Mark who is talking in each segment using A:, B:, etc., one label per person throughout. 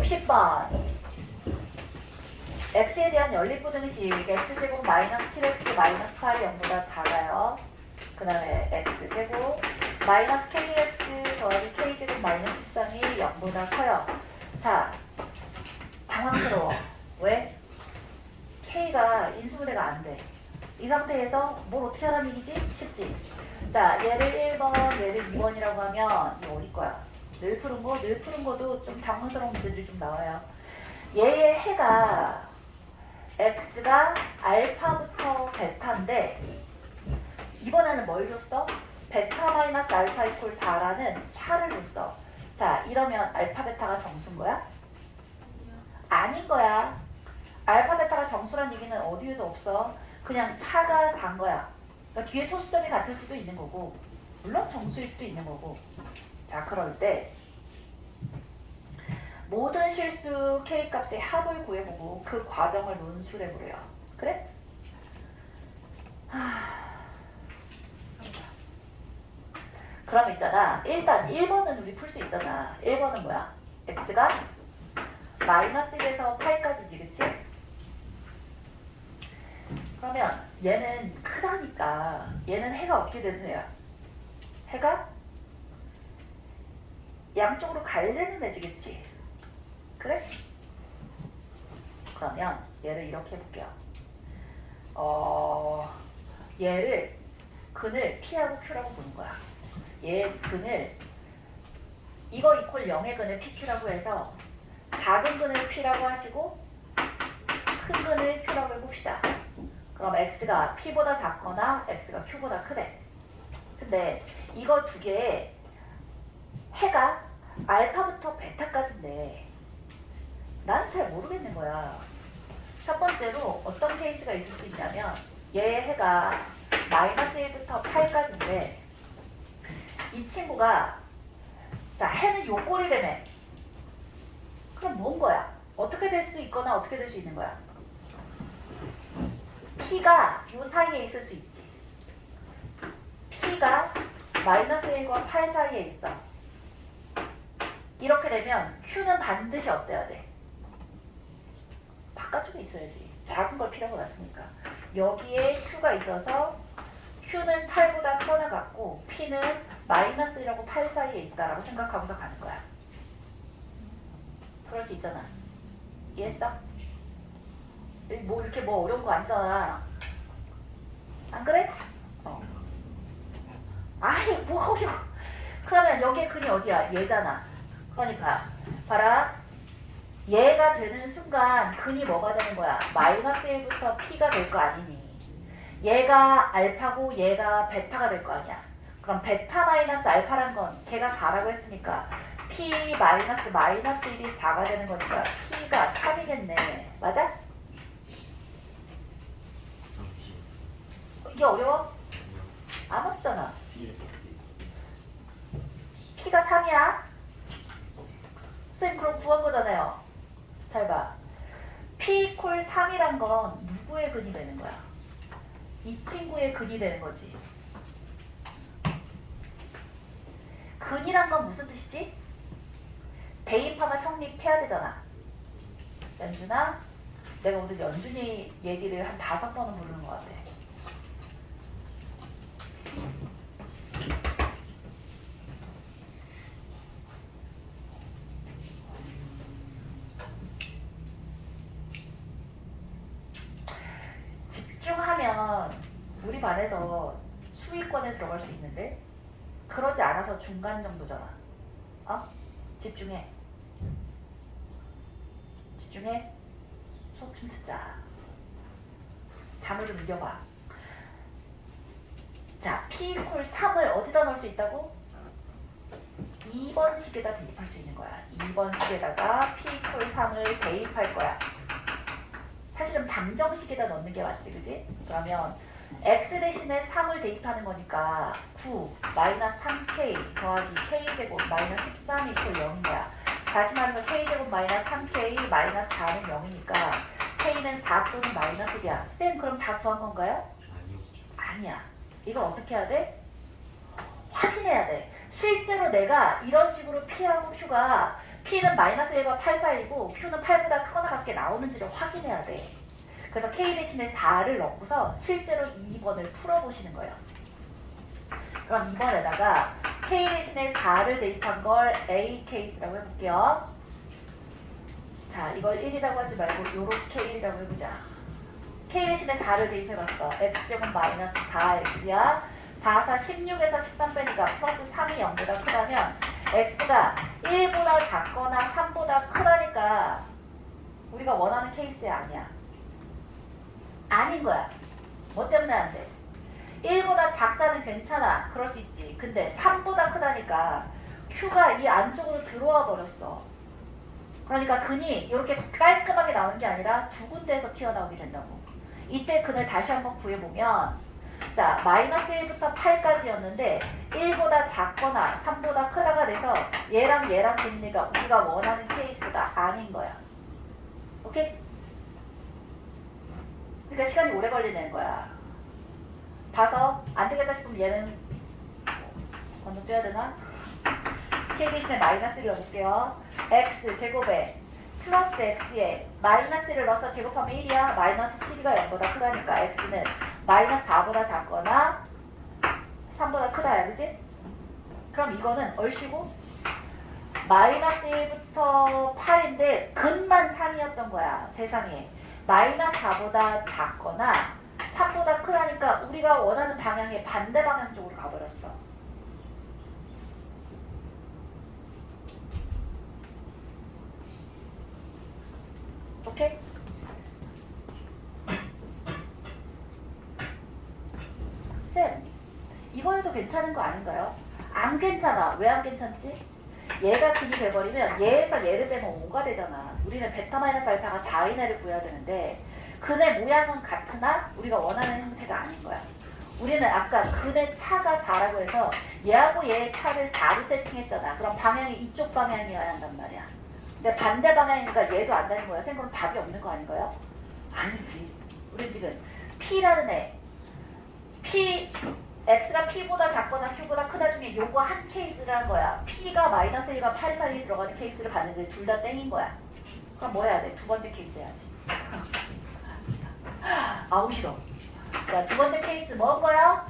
A: 60번. x에 대한 연립부등식 x제곱 마이너스 7x 마이너스 8이 0보다 작아요. 그 다음에 x제곱 마이너스 kx 더하기 k제곱 마이너스 13이 0보다 커요. 자, 당황스러워. 왜? k가 인수분해가 안 돼. 이 상태에서 뭘 어떻게 하라는 얘기지? 쉽지? 자, 얘를 1번, 얘를 2번이라고 하면 이거 어디 거야? 늘 푸는 거? 늘 푸는 거도 좀 당황스러운 문제들이 좀 나와요. 얘의 해가 x가 알파부터 베타인데 이번에는 뭘 줬어? 베타 마이너스 알파 이퀄 4라는 차를 줬어. 자, 이러면 알파 베타가 정수인 거야? 아닌 거야. 알파 베타가 정수란 얘기는 어디에도 없어. 그냥 차가 4인 거야. 그러니까 뒤에 소수점이 같을 수도 있는 거고 물론 정수일 수도 있는 거고. 자, 그럴 때 모든 실수 K값의 합을 구해보고 그 과정을 논술해 보래요. 그래? 그럼 있잖아. 일단 1번은 우리 풀 수 있잖아. 1번은 뭐야? X가 마이너스 1에서 8까지지, 그치? 그러면 얘는 크다니까 얘는 해가 어떻게 되는 애야? 해가 양쪽으로 갈리는 애지, 그치? 그래? 그러면 얘를 이렇게 해볼게요. 얘를 근을 P하고 Q라고 보는 거야. 얘 근을 이거 이퀄 0의 근을 PQ라고 해서 작은 근을 P라고 하시고 큰 근을 Q라고 해봅시다. 그럼 X가 P보다 작거나 X가 Q보다 크대. 근데 이거 두 개의 해가 알파부터 베타까지인데 나는 잘 모르겠는 거야. 첫 번째로 어떤 케이스가 있을 수 있냐면 얘의 해가 마이너스 1부터 8까지인데 이 친구가 자 해는 요 꼴이라며. 그럼 뭔 거야? 어떻게 될 수도 있거나 어떻게 될 수 있는 거야? P가 요 사이에 있을 수 있지. P가 마이너스 1과 8 사이에 있어. 이렇게 되면 Q는 반드시 어때야 돼? 바깥쪽에 있어야지. 작은 걸 P라고 놨으니까. 여기에 Q가 있어서 Q는 8보다 커나 같고 P는 마이너스 1하고 8 사이에 있다라고 생각하고서 가는 거야. 그럴 수 있잖아. 이해했어? 뭐 이렇게 뭐 어려운 거 아니잖아. 안 그래? 아이 뭐 어려워. 그러면 여기에 근이 어디야? 얘잖아. 그러니까 봐라. 얘가 되는 순간 근이 뭐가 되는 거야? 마이너스 1부터 P가 될 거 아니니. 얘가 알파고 얘가 베타가 될 거 아니야. 그럼 베타 마이너스 알파란 건 걔가 4라고 했으니까 P 마이너스 1이 4가 되는 거니까 P가 3이겠네. 맞아? 이게 어려워? 안 없잖아. P가 3이야? 선생님 그럼 구한 거잖아요. 잘 봐. P 콜 3이란 건 누구의 근이 되는 거야? 이 친구의 근이 되는 거지. 근이란 건 무슨 뜻이지? 대입하면 성립해야 되잖아. 연준아, 내가 오늘 연준이 얘기를 한 5번은 부르는 것 같아. 집중하면 우리 반에서 수위권에 들어갈 수 있는데 그러지 않아서 중간 정도잖아. 집중해. 집중해. 수업 좀 듣자. 잠을 좀 이겨봐. 자, P 콜 3을 어디다 넣을 수 있다고? 2번 식에다 대입할 수 있는 거야. 2번 식에다가 P 콜 3을 대입할 거야. 사실은 방정식에다 넣는 게 맞지, 그지? 그러면 x 대신에 3을 대입하는 거니까 9 마이너스 3k 더하기 k제곱 마이너스 13 이퀄 0인 거야. 다시 말해서 k제곱 마이너스 3k 마이너스 4는 0이니까 k는 4 또는 마이너스 1이야. 쌤 그럼 다 구한 건가요? 아니야. 이거 어떻게 해야 돼? 확인해야 돼. 실제로 내가 이런 식으로 P하고 Q가 P는 마이너스 1과 8 사이고 Q는 8보다 크거나 같게 나오는지를 확인해야 돼. 그래서 K 대신에 4를 넣고서 실제로 2번을 풀어보시는 거예요. 그럼 2번에다가 K 대신에 4를 대입한 걸 A 케이스라고 해볼게요. 자, 이걸 1이라고 하지 말고 요렇게 1이라고 해보자. K 대신에 4를 대입해봤어. X제곱 마이너스 4X야. 4, 4, 16에서 13 빼니까 플러스 3이 0보다 크다면 X가 1보다 작거나 3보다 크다니까 우리가 원하는 케이스야, 아니야? 아닌 거야. 뭐 때문에 안 돼? 1보다 작다는 괜찮아. 그럴 수 있지. 근데 3보다 크다니까 Q가 이 안쪽으로 들어와 버렸어. 그러니까 근이 이렇게 깔끔하게 나오는 게 아니라 두 군데에서 튀어나오게 된다고. 이때 근을 다시 한번 구해보면 자, 마이너스 1부터 8까지였는데 1보다 작거나 3보다 크다가 돼서 얘랑 근이니까 우리가 원하는 케이스가 아닌 거야. 오케이? 그러니까 시간이 오래 걸리는 거야. 봐서 안 되겠다 싶으면 얘는 건너 뛰어야 되나? K 대신에 마이너스를 넣어볼게요. X 제곱에 플러스 X에 마이너스를 넣어서 제곱하면 1이야. 마이너스 12가 0보다 크다니까 X는 마이너스 4보다 작거나 3보다 크다야. 그치? 그럼 이거는 얼씨구 마이너스 1부터 8인데 근만 3이었던 거야. 세상에. 마이너스 4보다 작거나 3보다 크다니까 우리가 원하는 방향의 반대 방향 쪽으로 가버렸어. 오케이? 쌤, 이거 해도 괜찮은 거 아닌가요? 안 괜찮아. 왜 안 괜찮지? 얘가 근이 돼버리면 얘에서 얘를 빼면 5가 되잖아. 우리는 베타 마이너스 알파가 4이내를 구해야 되는데 근의 모양은 같으나 우리가 원하는 형태가 아닌 거야. 우리는 아까 근의 차가 4라고 해서 얘하고 얘의 차를 4로 세팅했잖아. 그럼 방향이 이쪽 방향이어야 한단 말이야. 근데 반대 방향이니까 얘도 안 되는 거야. 쌤 그럼 답이 없는 거 아닌가요? 아니지. 우리 지금 P라는 애 X가 P보다 작거나 Q보다 크다 중에 요거 한 케이스를 한 거야. P가 마이너스 1과 8 사이에 들어가는 케이스를 봤는데 둘 다 땡인 거야. 그럼 뭐 해야 돼? 두 번째 케이스 해야지. 아우 싫어. 자, 두 번째 케이스 뭔 거야?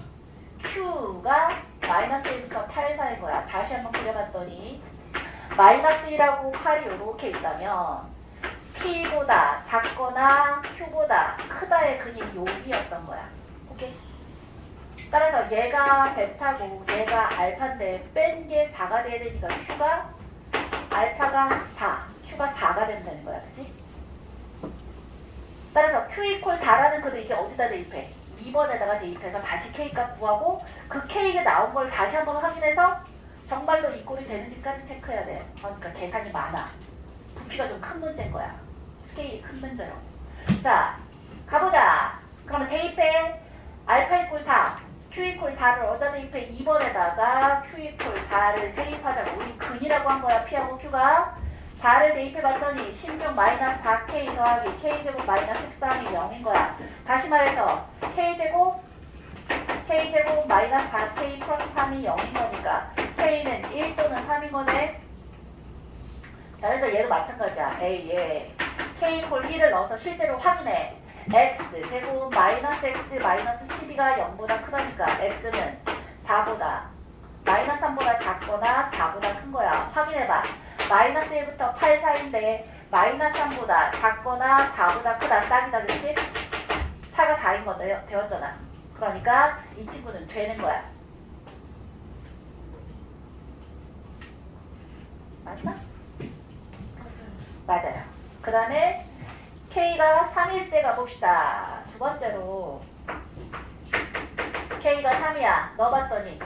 A: Q가 마이너스 1부터 8 사이인 거야. 다시 한번 그려봤더니 마이너스 1하고 8이 이렇게 있다면 P보다 작거나 Q보다 크다의 근이 여기였던 거야. 오케이? 따라서 얘가 베타고 얘가 알파인데 뺀 게 4가 돼야 되니까 Q가 알파가 4, Q가 4가 된다는 거야. 그치? 따라서 Q 이퀄 4라는 그도 이제 어디다 대입해? 2번에다가 대입해서 다시 K값 구하고 그 K가 나온 걸 다시 한번 확인해서 정말로 이 꼴이 되는지까지 체크해야 돼. 그러니까 계산이 많아. 부피가 좀 큰 문제인 거야. 스케일이 큰 문제로. 자, 가보자. 그러면 대입해. 알파 이퀄 4, Q 이퀄 4를 어디다 대입해? 2번에다가 Q 이퀄 4를 대입하자고. 우리 근이라고 한 거야. P하고 Q가. 4를 대입해봤더니 16 마이너스 4K 더하기 K제곱 마이너스 13이 0인 거야. 다시 말해서 K제곱 마이너스 4K 플러스 3이 0인 거니까 K는 1 또는 3인 거네. 자, 그래서 얘도 마찬가지야. 얘 K 이퀄 1을 넣어서 실제로 확인해. X 제곱 마이너스 X 마이너스 12가 0보다 크다니까 X는 4보다 마이너스 3보다 작거나 4보다 큰 거야. 확인해봐. 마이너스 1부터 8 사이인데 마이너스 3보다 작거나 4보다 크다. 딱이다. 그치? 차가 4인 거 되었잖아. 그러니까 이 친구는 되는 거야. 맞나? 맞아요. 그 다음에 K가 3일 때 가봅시다. 두 번째로 K가 3이야. 넣어봤더니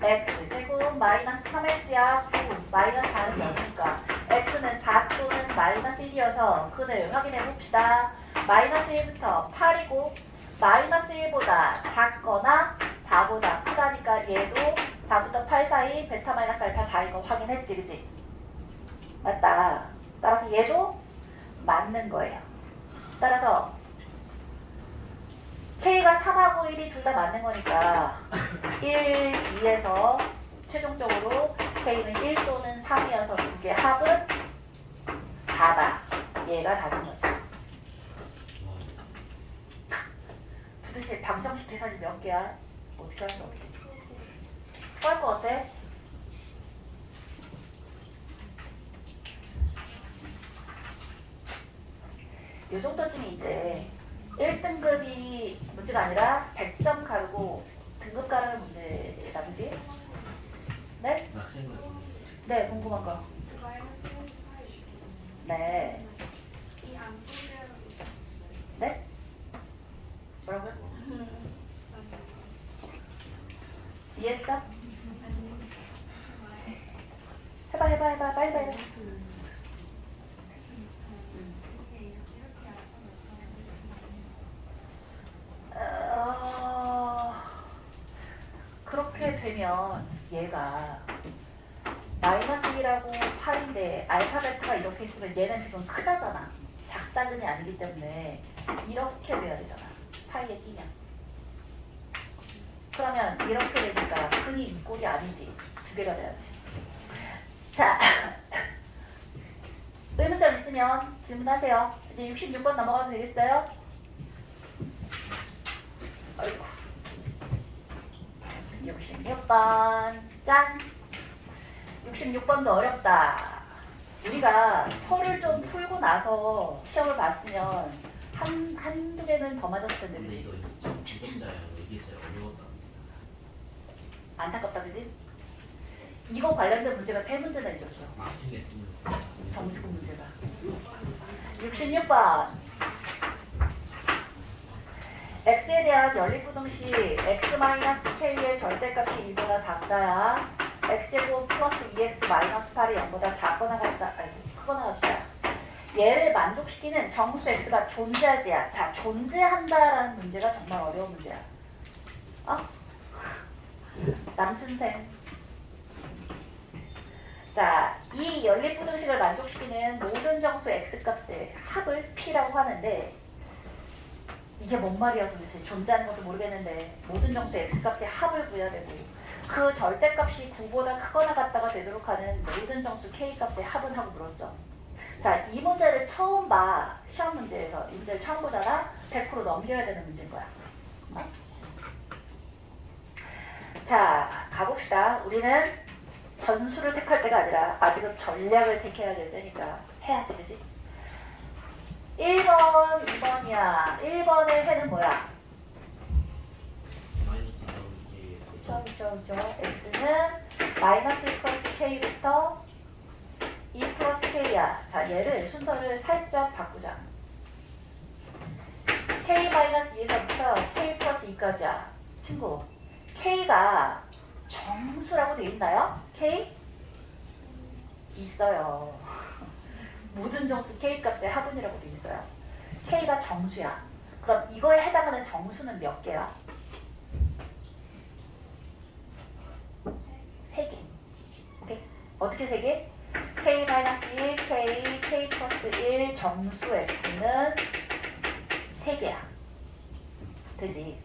A: X 제곱 마이너스 3X야. 9 마이너스 4는 0이니까 X는 4 또는 마이너스 1이어서 근을 확인해 봅시다. 마이너스 1부터 8이고 마이너스 1보다 작거나 4보다 크다니까 얘도 4부터 8 사이 베타 마이너스 알파 4인 거 확인했지. 그치? 맞다. 따라서 얘도 맞는 거예요. 따라서 K가 3하고 1이 둘 다 맞는 거니까 1, 2에서 최종적으로 K는 1 또는 3이어서 두 개 합은 4다. 얘가 답인 거지. 도대체 방정식 계산이 몇 개야? 어떻게 할 수 없지. 뭐 할 것 같아? 요 정도쯤이 이제 1등급이 문제가 아니라 100점 가르고 등급 가르는 문제다, 그지? 네? 네, 궁금한 거. 네. 네? 뭐라고요? 이해했어? 해봐, 빨리 해. 그렇게 되면 얘가 마이너스 1하고 8인데 알파 베타가 이렇게 있으면 얘는 지금 크다잖아. 작다는이 아니기 때문에 이렇게 돼야 되잖아. 사이에 끼면. 그러면 이렇게 되니까 근이 인꼴이 아니지. 두 개가 돼야지. 자, 의문점 있으면 질문하세요. 이제 66번 넘어가도 되겠어요? 아이고. 66번 짠! 66번도 어렵다. 우리가 서를 좀 풀고 나서 시험을 봤으면 한두 개는 더 맞았을 텐데.
B: 근데 이거 정점자야. 이게 진짜 어려웠다.
A: 안타깝다, 그지? 이거 관련된 문제가 3문제나 있었어.
B: 어떻게 쓰면
A: 정수급 문제가. 66번 x에 대한 연립부등식 x-k의 절대값이 1보다 작다야 x제곱 플러스 2x 마이너스 8이 0보다 작거나 같다. 아니, 크거나 같다. 얘를 만족시키는 정수 x가 존재할 때야. 자, 존재한다라는 문제가 정말 어려운 문제야. 남선생. 자, 이 연립부등식을 만족시키는 모든 정수 x값의 합을 p라고 하는데 이게 뭔 말이야 도대체. 존재하는 것도 모르겠는데 모든 정수 x값의 합을 구해야 되고 그 절대값이 9보다 크거나 같다가 되도록 하는 모든 정수 k값의 합은 하고 물었어. 자, 이 문제를 처음 봐. 시험 문제에서 이 문제를 처음 보잖아. 100% 넘겨야 되는 문제인 거야. 자, 가봅시다. 우리는 전수를 택할 때가 아니라 아직은 전략을 택해야 될 때니까 해야지, 그지? 1번, 2번이야. 1번의 해는 뭐야?
B: 마이너스 4개.
A: 그쵸. x는 마이너스 1 플러스 k부터 2 플러스 k야. 자, 얘를 순서를 살짝 바꾸자. k 마이너스 2에서부터 k 플러스 2까지야. 친구, k가 정수라고 돼 있나요? k? 있어요. 모든 정수 k값의 합은이라고 돼 있어요. k가 정수야. 그럼 이거에 해당하는 정수는 몇 개야? 3개. 오케이? 어떻게 3개? k-1, k 플러스 1 정수 x는 3개야. 되지?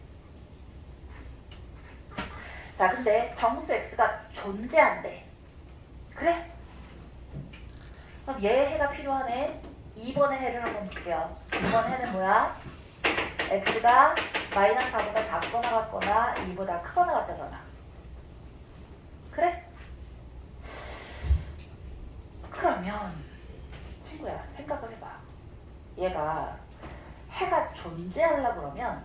A: 자, 근데 정수 x가 존재한대. 그래? 그럼 얘의 해가 필요하네. 2번의 해를 한번 볼게요. 2번 해는 뭐야? x가 마이너스 4보다 작거나 같거나 2보다 크거나 같다잖아. 그래? 그러면 친구야, 생각을 해봐. 얘가 해가 존재하려고 그러면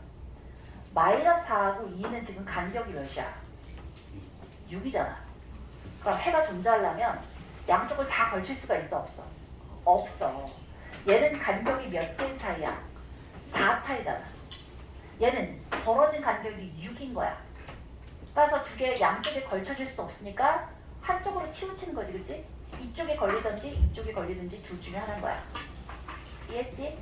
A: 마이너스 4하고 2는 지금 간격이 몇이야? 6이잖아. 그럼 해가 존재하려면 양쪽을 다 걸칠 수가 있어, 없어? 없어. 얘는 간격이 몇 개 차이야? 4 차이잖아. 얘는 벌어진 간격이 6인 거야. 따라서 두 개 양쪽에 걸쳐질 수 없으니까 한쪽으로 치우치는 거지, 그치? 이쪽에 걸리든지 이쪽에 걸리든지 둘 중에 하나인 거야. 이해했지?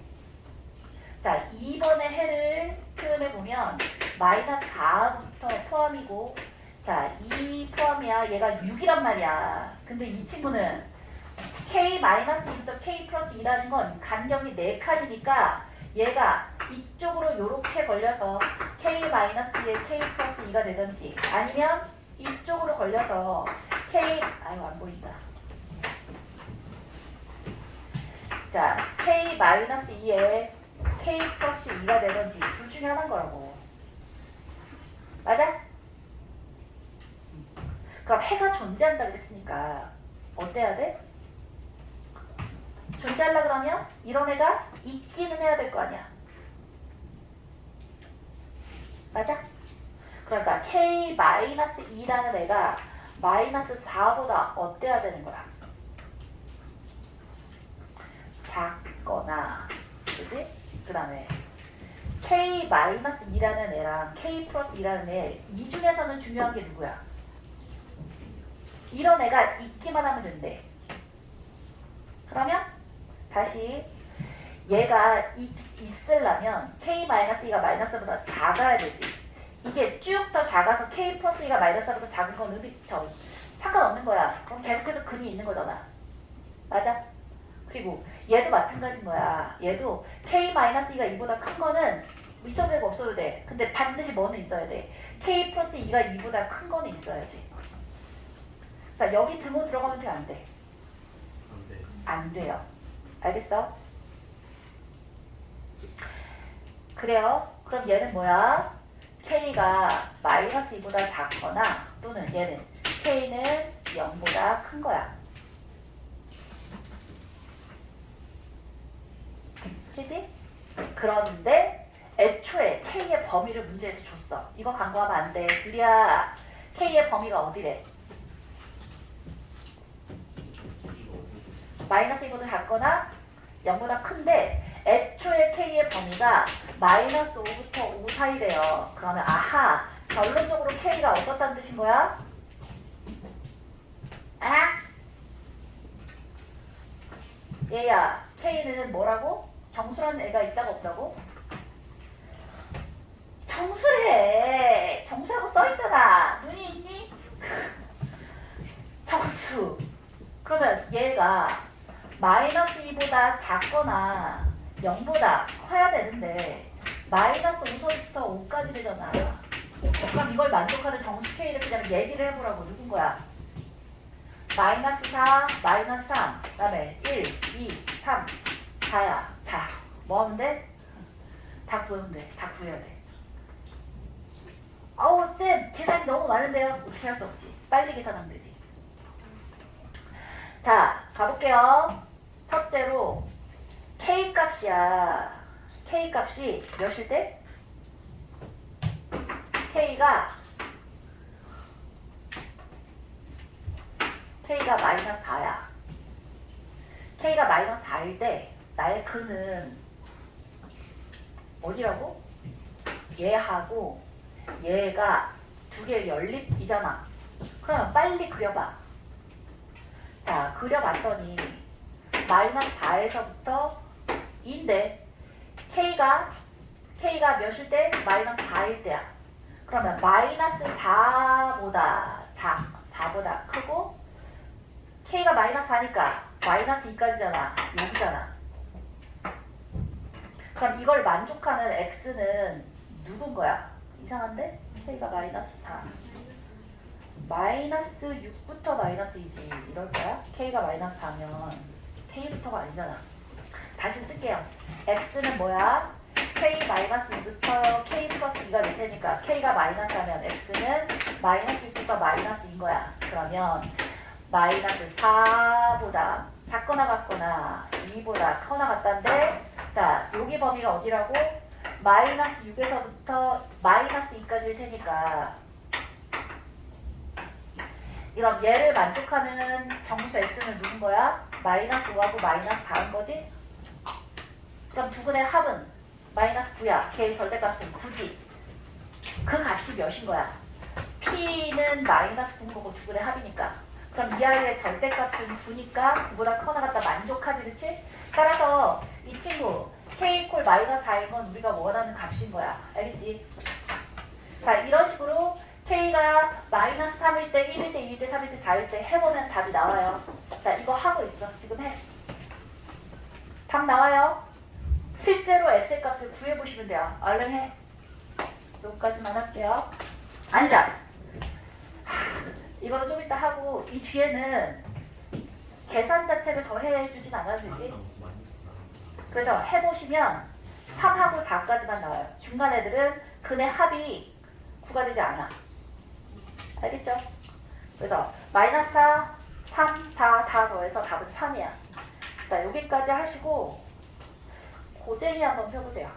A: 자, 2번의 해를 표현해보면 마이너스 4부터 포함이고, 자, 2 포함이야. 얘가 6이란 말이야. 근데 이 친구는 k-2부터 k 플러스 2라는 건 간격이 4칸이니까 얘가 이쪽으로 요렇게 걸려서 k-2에 k 플러스 2가 되든지 아니면 이쪽으로 걸려서 K 아유 안 보인다. 자 K-2에 K 플러스 2가 되던지 둘 중에 하나인 거라고. 맞아? 그럼 해가 존재한다 그랬으니까 어때야 돼? 존재하려 그러면 이런 애가 있기는 해야 될 거 아니야. 맞아? 그러니까 K-2라는 애가 마이너스 4보다 어때야 되는 거야? 작거나, 그지? 그 다음에 K-2라는 애랑 K 플러스 2라는 애, 이 중에서는 중요한 게 누구야? 이런 애가 있기만 하면 된대. 그러면 다시 얘가 있으려면 K-2가 마이너스보다 작아야 되지. 이게 쭉 더 작아서 K 플러스 2가 마이너스보다 작은 건 상관없는 거야. 그럼 계속해서 근이 있는 거잖아. 맞아? 그리고 얘도 마찬가지인 거야. 얘도 K-2가 2보다 큰 거는 있어도 되고 없어도 돼. 근데 반드시 뭐는 있어야 돼? K 플러스 2가 2보다 큰 거는 있어야지. 자, 여기 등호 들어가면 돼, 안 돼?
B: 안 돼.
A: 안 돼요. 알겠어? 그래요. 그럼 얘는 뭐야? K가 마이너스 2보다 작거나 또는 얘는 K는 0보다 큰 거야. 그지? 그런데 애초에 K의 범위를 문제에서 줬어. 이거 간과하면 안 돼. 줄리야, K의 범위가 어디래? 마이너스 2보다 작거나 0보다 큰데 애초에 K의 범위가 마이너스 5부터 5 사이래요. 그러면 아하, 결론적으로 K가 어떻다는 뜻인 거야? 아? 얘야, K는 뭐라고? 정수라는 애가 있다고 없다고? 정수래. 정수라고 써있잖아. 눈이 있니? 정수. 그러면 얘가 마이너스 2보다 작거나 0보다 커야 되는데 마이너스 5서부터 5까지 되잖아. 그럼 이걸 만족하는 정수 K를 그냥 얘기를 해보라고. 누군 거야? 마이너스 4, 마이너스 3, 그 다음에 1, 2, 3, 4야. 자, 뭐 하면 돼? 다 구하면 돼. 다 구해야 돼. 아우 쌤, 계산이 너무 많은데요? 어떻게 할 수 없지. 빨리 계산하면 되지. 자, 가볼게요. 첫째로 K 값이야. K 값이 몇일 때? K가 마이너스 4야. K가 마이너스 4일 때 나의 근은 어디라고? 얘하고 얘가 두 개의 연립이잖아. 그러면 빨리 그려봐. 자, 그려봤더니 마이너스 4에서부터 2인데 K가 몇일 때? 마이너스 4일 때야. 그러면 마이너스 4보다 4보다 크고 K가 마이너스 4니까 마이너스 2까지잖아. 여기잖아. 그럼 이걸 만족하는 X는 누군 거야? 이상한데? K가 마이너스 4. 마이너스 6부터 마이너스 2지. 이럴 거야? K가 마이너스 4면 K부터가 아니잖아. 다시 쓸게요. X는 뭐야? K 마이너스 2부터 K 플러스 2가 될 테니까 K가 마이너스 4면 X는 마이너스 6부터 마이너스 2인 거야. 그러면 마이너스 4보다 작거나 같거나 2보다 커나 같다인데, 자, 여기 범위가 어디라고? 마이너스 6에서부터 마이너스 2까지일 테니까 그럼 얘를 만족하는 정수 X는 누군 거야? 마이너스 5하고 마이너스 4인 거지? 그럼 두 근의 합은 마이너스 9야. 걔의 절대값은 9지. 그 값이 몇인 거야? P는 마이너스 9인 거고 두 근의 합이니까. 그럼 이 아이의 절대값은 9니까 9보다 커 나갔다 만족하지, 그치? 따라서 이 친구 K 콜 마이너스 4인 건 우리가 원하는 값인 거야. 알겠지? 자, 이런 식으로 K가 마이너스 3일 때, 1일 때, 2일 때, 3일 때, 4일 때 해보면 답이 나와요. 자, 이거 하고 있어. 지금 해. 답 나와요. 실제로 X의 값을 구해보시면 돼요. 얼른 해. 여기까지만 할게요. 아니다. 이거는 좀 이따 하고 이 뒤에는 계산 자체를 더 해주진 않아도 되지. 그래서 해보시면 3하고 4까지만 나와요. 중간 애들은 근의 합이 9가 되지 않아. 알겠죠? 그래서 마이너스 4, 3, 4 다 더해서 답은 3이야. 자, 여기까지 하시고 고쟁이 한번 펴보세요.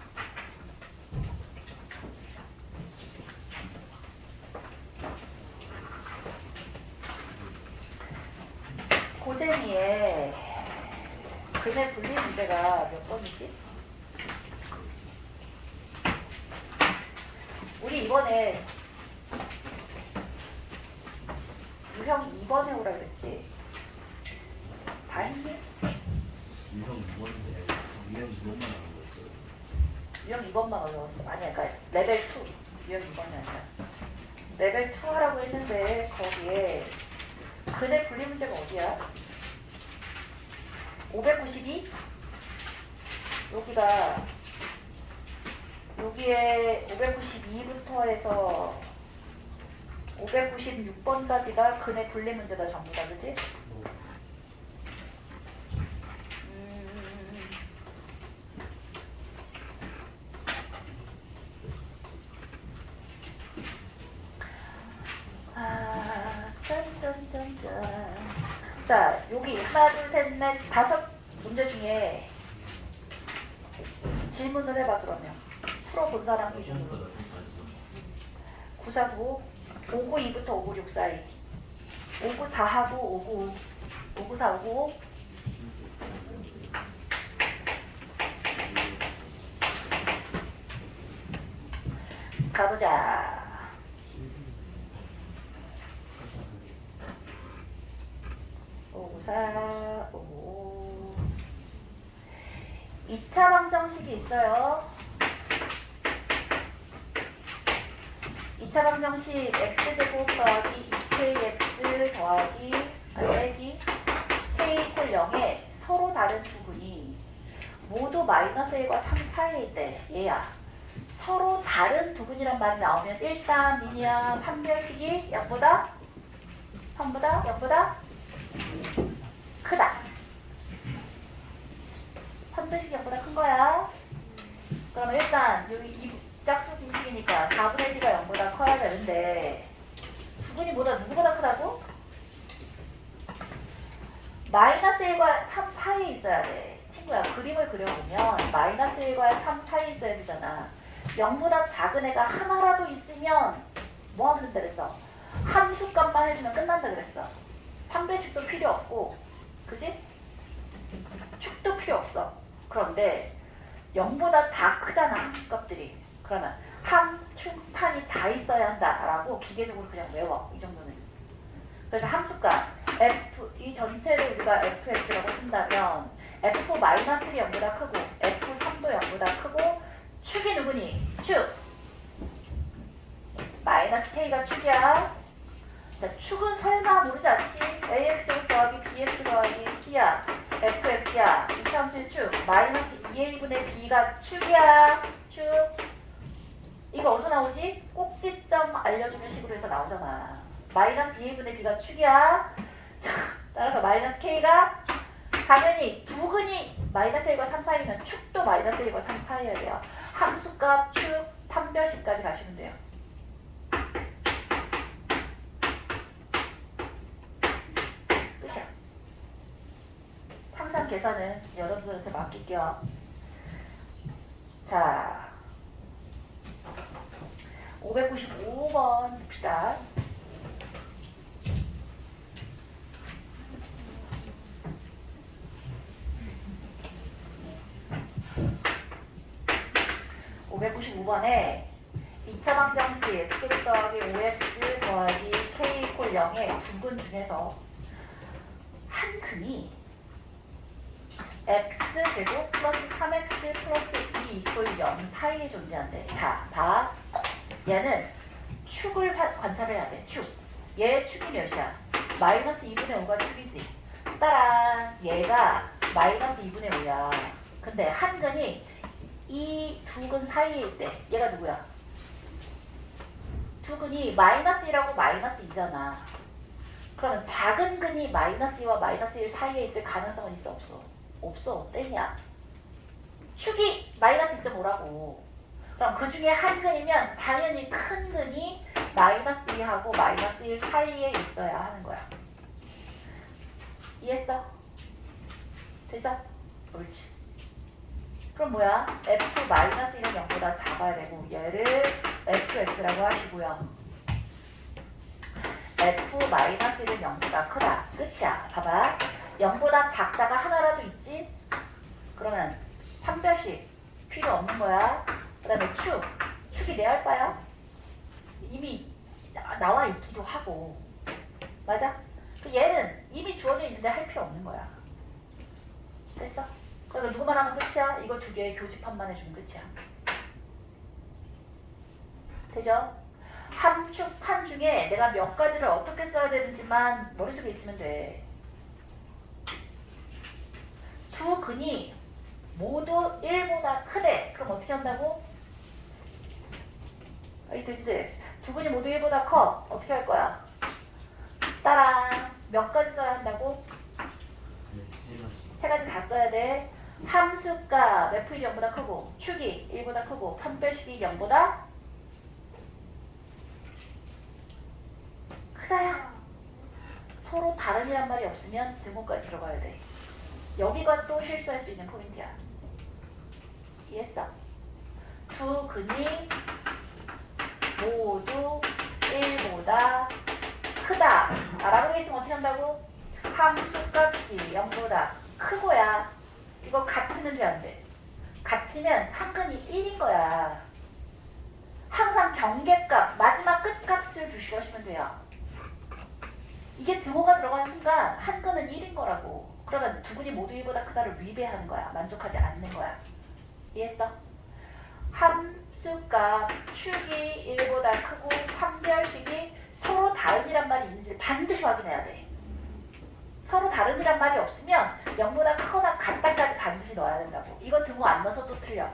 A: 고쟁이의 근의 분리 문제가 몇 번이지? 우리 이번에 유형 2번에 오라 그랬지? 다 했니?
B: 유형 2번인데 유형 2번만 나온 거였어요.
A: 유형 2번만 어려웠어. 아니야, 그러니까 레벨 2. 유형 2번이 아니라. 레벨 2 하라고 했는데 거기에 근의 분리 문제가 어디야? 592? 여기에 592부터 해서 596번까지가 근의 분리 문제다 전부 다, 그지? 짠짠짠짠. 자, 여기 하나, 둘, 셋, 넷, 5문제 중에 질문을 해봐. 그러면 풀어본 사람 기준으로 949, 592부터 596 사이, 594하고 595, 594, 595. 가보자. 594, 555. 2차 방정식이 있어요. 2차 방정식 x제곱 더하기 2kx 더하기 빼기 k 이퀄 0에 서로 다른 두 분이 모두 마이너스 1과 3 사이일 때 얘야. 서로 다른 두 분이란 말이 나오면 일단 미니야 판별식이 0보다 크다. 판별식이 0보다 큰 거야. 그러면 일단 여기 이 짝수 공식이니까 4분의 1가 0보다 커야 되는데 두 분이 누구보다 크다고? 마이너스 1과 3 사이에 있어야 돼. 친구야, 그림을 그려보면 마이너스 1과 3 사이에 있어야 되잖아. 0보다 작은 애가 하나라도 있으면 뭐 하면 된다 그랬어? 함수값만 해주면 끝난다 그랬어. 판별식도 필요 없고, 그지? 축도 필요 없어. 그런데 0보다 다 크잖아, 값들이. 그러면 함, 축, 판이 다 있어야 한다라고 기계적으로 그냥 외워. 이 정도는. 그래서 함수값 f, 이 전체를 우리가 fx라고 쓴다면 f-1이 0보다 크고 f3도 0보다 크고 축이 누구니? 축! 마이너스 k가 축이야. 자, 축은 설마 모르지 않지? ax 더하기 bx 더하기 c야. fx야. 이차함수의 축. 마이너스 2a분의 b가 축이야. 축. 이거 어디서 나오지? 꼭지점 알려주는 식으로 해서 나오잖아. 마이너스 2a분의 b가 축이야. 자, 따라서 마이너스 k가 당연히 두 근이 마이너스 1과 3 사이면 축도 마이너스 1과 3 사이여야 돼요. 함수값, 축, 판별식까지 가시면 돼요. 끝이야. 항상 계산은 여러분들한테 맡길게요. 자, 595번 봅시다. (595번에) 2차 방정식 x제곱 더하기 5x 더하기 k 이퀄 0의 두 근 중에서 한 근이 x제곱 플러스 3x 플러스 2 이퀄 0 사이에 존재한대. 자, 봐. 얘는 축을 관찰해야 돼. 축. 얘 축이 몇이야? 마이너스 2분의 5가 축이지. 따란 얘가 마이너스 2분의 5야. 근데 한 근이 이 두 근 사이에 있대. 얘가 누구야? 두 근이 마이너스 1하고 마이너스 2잖아. 그러면 작은 근이 마이너스 2와 마이너스 1 사이에 있을 가능성은 있어 없어? 없어. 땡이야. 축이 마이너스 2.5라고. 그럼 그 중에 한 근이면 당연히 큰 근이 마이너스 2하고 마이너스 1 사이에 있어야 하는 거야. 이해했어? 됐어? 옳지. 그럼 뭐야? f 마이너스 1은 0보다 작아야 되고 얘를 fx라고 하시고요. f 마이너스 1은 0보다 크다. 끝이야. 봐봐. 0보다 작다가 하나라도 있지? 그러면 판별식 필요 없는 거야. 그 다음에 축이 내 알바야. 이미 나와 있기도 하고. 맞아? 그 얘는 이미 주어져 있는데 할 필요 없는 거야. 됐어? 그러니까 누구만 하면 끝이야? 이거 두 개 교집합만 해주면 끝이야. 되죠? 함축판 중에 내가 몇 가지를 어떻게 써야 되는지만 머릿속에 있으면 돼. 두 근이 모두 1보다 크대. 그럼 어떻게 한다고? 이 돼지들. 두 근이 모두 1보다 커. 어떻게 할 거야? 따란. 몇 가지 써야 한다고? 세 가지 다 써야 돼. 함수값 f1이 0보다 크고 축이 1보다 크고 판별식이 0보다 크다야. 서로 다른이란 말이 없으면 등호까지 들어가야 돼. 여기가 또 실수할 수 있는 포인트야. 이해했어? 두 근이 모두 1보다 크다. 라고 돼 있으면 어떻게 한다고? 함수값이 0보다 크고야. 이거 같으면 돼, 안 돼? 같으면 한 근이 1인 거야. 항상 경계값, 마지막 끝값을 주시하시면 돼요. 이게 등호가 들어가는 순간 한 근은 1인 거라고. 그러면 두 근이 모두 1보다 크다를 위배하는 거야. 만족하지 않는 거야. 이해했어? 함수값 축이 1보다 크고 판별식이 서로 다른이란 말이 있는지를 반드시 확인해야 돼. 서로 다른이란 말이 없으면 0보다 크거나 같다까지 반드시 넣어야 된다고. 이거 등호 안 넣어서 또 틀려.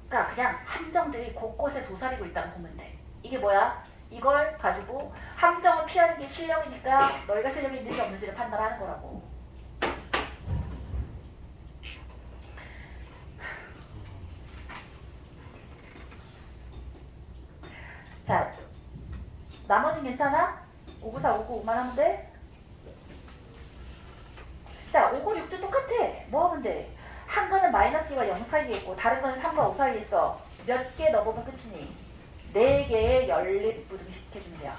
A: 그러니까 그냥 함정들이 곳곳에 도사리고 있다고 보면 돼. 이게 뭐야? 이걸 가지고 함정을 피하는 게 실력이니까 너희가 실력이 있는지 없는지를 판단하는 거라고. 자, 나머진 괜찮아? 5, 9, 4, 5, 9, 5만 하면 돼? 자, 5, 9, 6도 똑같아. 뭐 하면 돼? 한 거는 마이너스 2와 0 사이에 있고 다른 거는 3과 5 사이에 있어. 몇 개 넣어보면 끝이니? 4개의 연립부등식 해주면 돼요.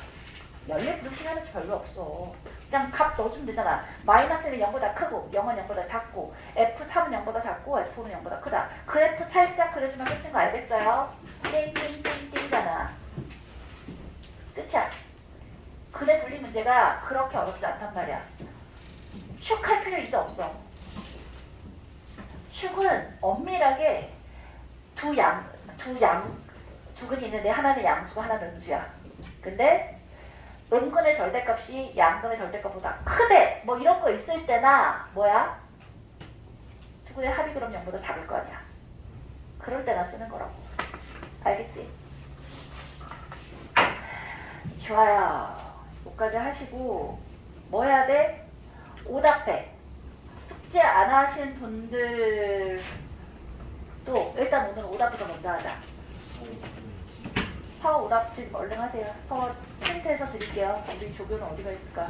A: 연립부등식 하는 지 별로 없어. 그냥 값 넣어주면 되잖아. 마이너스는 0보다 크고 0은 0보다 작고 F3은 0보다 작고 F5는 0보다 크다. 그 F 살짝 그려주면 끝인 거 알겠어요? 띵띵띵띵이잖아. 끝이야. 근의 분리 문제가 그렇게 어렵지 않단 말이야. 축할 필요 있어 없어? 축은 엄밀하게 두 근이 있는데 하나는 양수고 하나는 음수야. 근데 음근의 절대값이 양근의 절대값보다 크대. 뭐 이런 거 있을 때나 뭐야? 두 근의 합이 그럼 0보다 작을 거 아니야. 그럴 때나 쓰는 거라고. 알겠지? 좋아요. 여기까지 하시고 뭐 해야 돼? 오답해. 숙제 안 하신 분들도 일단 오늘 오답부터 먼저 하자. 서 오답 지금 얼른 하세요. 서 프린트해서 드릴게요. 우리 조교는 어디가 있을까?